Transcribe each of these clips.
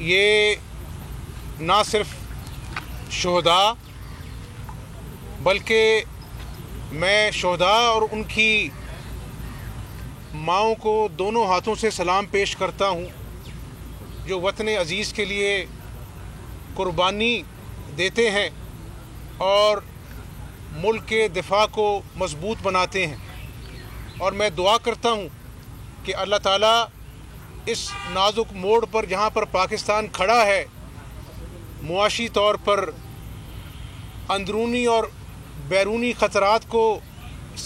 یہ نہ صرف شہداء بلکہ میں شہداء اور ان کی ماؤں کو دونوں ہاتھوں سے سلام پیش کرتا ہوں جو وطن عزیز کے لیے قربانی دیتے ہیں اور ملک کے دفاع کو مضبوط بناتے ہیں، اور میں دعا کرتا ہوں کہ اللہ تعالیٰ اس نازک موڑ پر جہاں پر پاکستان کھڑا ہے، معاشی طور پر اندرونی اور بیرونی خطرات کو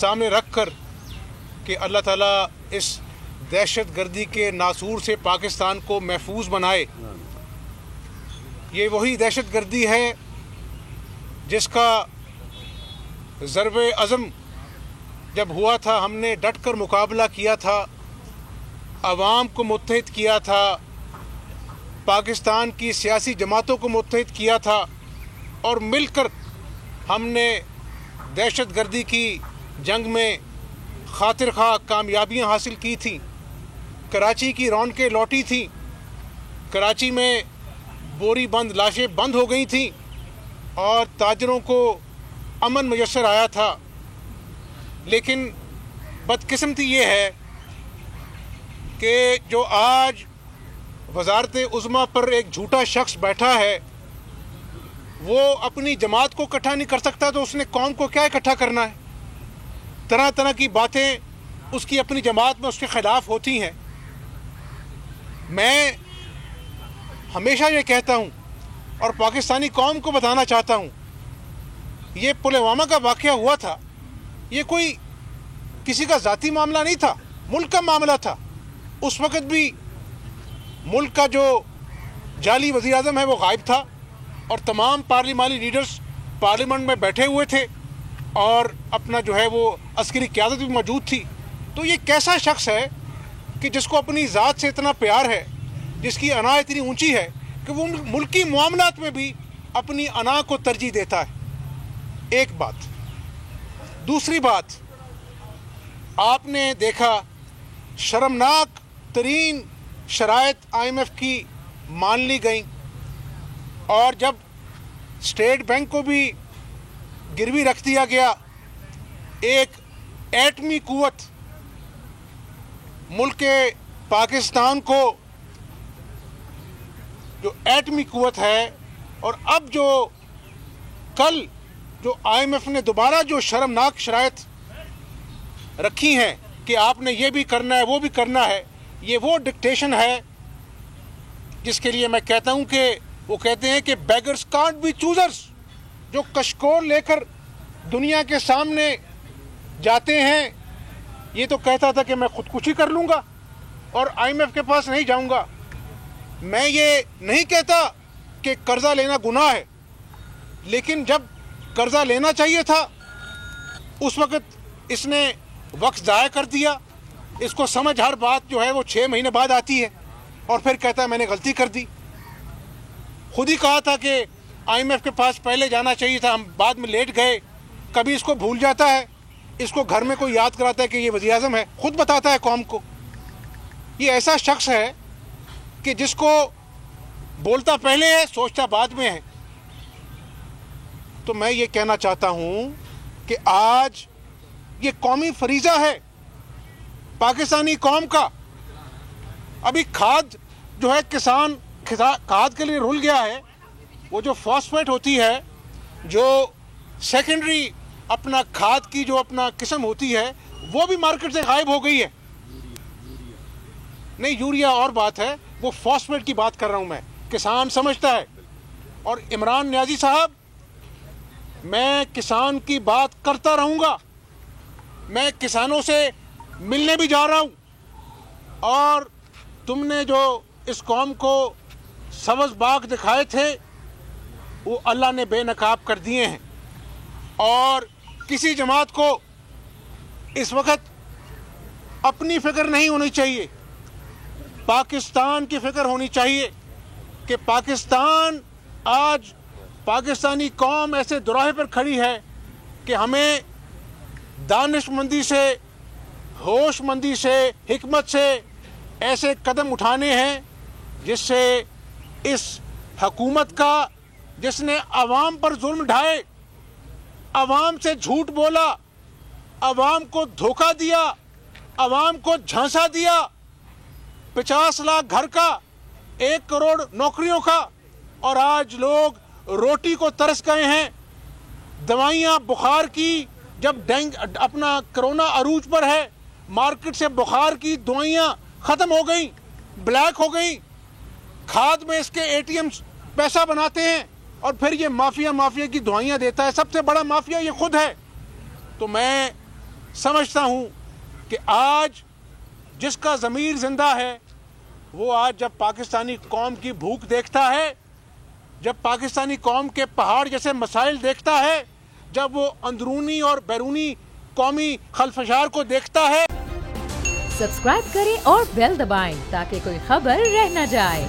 سامنے رکھ کر کہ اللہ تعالیٰ اس دہشت گردی کے ناسور سے پاکستان کو محفوظ بنائے۔ یہ وہی دہشت گردی ہے جس کا ضرب عزم جب ہوا تھا ہم نے ڈٹ کر مقابلہ کیا تھا، عوام کو متحد کیا تھا، پاکستان کی سیاسی جماعتوں کو متحد کیا تھا، اور مل کر ہم نے دہشت گردی کی جنگ میں خاطر خواہ کامیابیاں حاصل کی تھیں۔ کراچی کی رونقیں لوٹی تھیں، کراچی میں بوری بند لاشیں بند ہو گئی تھیں اور تاجروں کو امن میسر آیا تھا۔ لیکن بدقسمتی یہ ہے کہ جو آج وزارت عظمیٰ پر ایک جھوٹا شخص بیٹھا ہے، وہ اپنی جماعت کو اکٹھا نہیں کر سکتا تو اس نے قوم کو کیا اکٹھا کرنا ہے؟ طرح طرح کی باتیں اس کی اپنی جماعت میں اس کے خلاف ہوتی ہیں۔ میں ہمیشہ یہ کہتا ہوں اور پاکستانی قوم کو بتانا چاہتا ہوں، یہ پلوامہ کا واقعہ ہوا تھا، یہ کوئی کسی کا ذاتی معاملہ نہیں تھا، ملک کا معاملہ تھا۔ اس وقت بھی ملک کا جو جعلی وزیر اعظم ہے وہ غائب تھا، اور تمام پارلیمانی لیڈرز پارلیمنٹ میں بیٹھے ہوئے تھے، اور اپنا جو ہے وہ عسکری قیادت بھی موجود تھی۔ تو یہ کیسا شخص ہے کہ جس کو اپنی ذات سے اتنا پیار ہے، جس کی انا اتنی اونچی ہے کہ وہ ملکی معاملات میں بھی اپنی انا کو ترجیح دیتا ہے؟ ایک بات۔ دوسری بات، آپ نے دیکھا شرمناک ترین شرائط آئی ایم ایف کی مان لی گئیں، اور جب اسٹیٹ بینک کو بھی گروی رکھ دیا گیا، ایک ایٹمی قوت ملک پاکستان کو جو ایٹمی قوت ہے، اور اب جو کل جو آئی ایم ایف نے دوبارہ جو شرمناک شرائط رکھی ہیں کہ آپ نے یہ بھی کرنا ہے وہ بھی کرنا ہے، یہ وہ ڈکٹیشن ہے جس کے لیے میں کہتا ہوں کہ وہ کہتے ہیں کہ بیگرز کانٹ بی چوزرز، جو کشکول لے کر دنیا کے سامنے جاتے ہیں۔ یہ تو کہتا تھا کہ میں خودکشی کر لوں گا اور آئی ایم ایف کے پاس نہیں جاؤں گا۔ میں یہ نہیں کہتا کہ قرضہ لینا گناہ ہے، لیکن جب قرضہ لینا چاہیے تھا اس وقت اس نے وقت ضائع کر دیا۔ اس کو سمجھ ہر بات جو ہے وہ 6 مہینے بعد آتی ہے، اور پھر کہتا ہے میں نے غلطی کر دی۔ خود ہی کہا تھا کہ آئی ایم ایف کے پاس پہلے جانا چاہیے تھا، ہم بعد میں لیٹ گئے۔ کبھی اس کو بھول جاتا ہے، اس کو گھر میں کوئی یاد کراتا ہے کہ یہ وزیر اعظم ہے، خود بتاتا ہے قوم کو۔ یہ ایسا شخص ہے کہ جس کو بولتا پہلے ہے سوچتا بعد میں ہے۔ تو میں یہ کہنا چاہتا ہوں کہ آج یہ قومی فریضہ ہے پاکستانی قوم کا۔ ابھی کھاد جو ہے کسان کھاد کے لیے رول گیا ہے، وہ جو فاسفیٹ ہوتی ہے، جو سیکنڈری اپنا کھاد کی جو اپنا قسم ہوتی ہے، وہ بھی مارکیٹ سے غائب ہو گئی ہے۔ نہیں، یوریا اور بات ہے، وہ فاسفیٹ کی بات کر رہا ہوں میں، کسان سمجھتا ہے۔ اور عمران نیازی صاحب، میں کسان کی بات کرتا رہوں گا، میں کسانوں سے ملنے بھی جا رہا ہوں، اور تم نے جو اس قوم کو سبز باغ دکھائے تھے وہ اللہ نے بے نقاب کر دیے ہیں۔ اور کسی جماعت کو اس وقت اپنی فکر نہیں ہونی چاہیے، پاکستان کی فکر ہونی چاہیے کہ پاکستان آج پاکستانی قوم ایسے دوراہے پر کھڑی ہے کہ ہمیں دانش مندی سے، ہوش مندی سے، حکمت سے ایسے قدم اٹھانے ہیں جس سے اس حکومت کا جس نے عوام پر ظلم ڈھائے, عوام سے جھوٹ بولا, عوام کو دھوکہ دیا, عوام کو جھانسا دیا, 50 لاکھ گھر کا, 1 کروڑ نوکریوں کا, اور آج لوگ روٹی کو ترس گئے ہیں. دوائیاں بخار کی, جب اپنا کرونا عروج پر ہے, مارکیٹ سے بخار کی دوائیاں ختم ہو گئیں, بلیک ہو گئیں. کھاد میں اس کے ATM پیسہ بناتے ہیں اور پھر یہ مافیا کی دوائیاں دیتا ہے. سب سے بڑا مافیا یہ خود ہے. تو میں سمجھتا ہوں کہ آج جس کا ضمیر زندہ ہے وہ آج جب پاکستانی قوم کی بھوک دیکھتا ہے, جب پاکستانی قوم کے پہاڑ جیسے مسائل دیکھتا ہے, جب وہ اندرونی اور بیرونی قومی خلفشار کو دیکھتا ہے. سبسکرائب کریں اور بیل دبائیں تاکہ کوئی خبر رہ نہ جائے.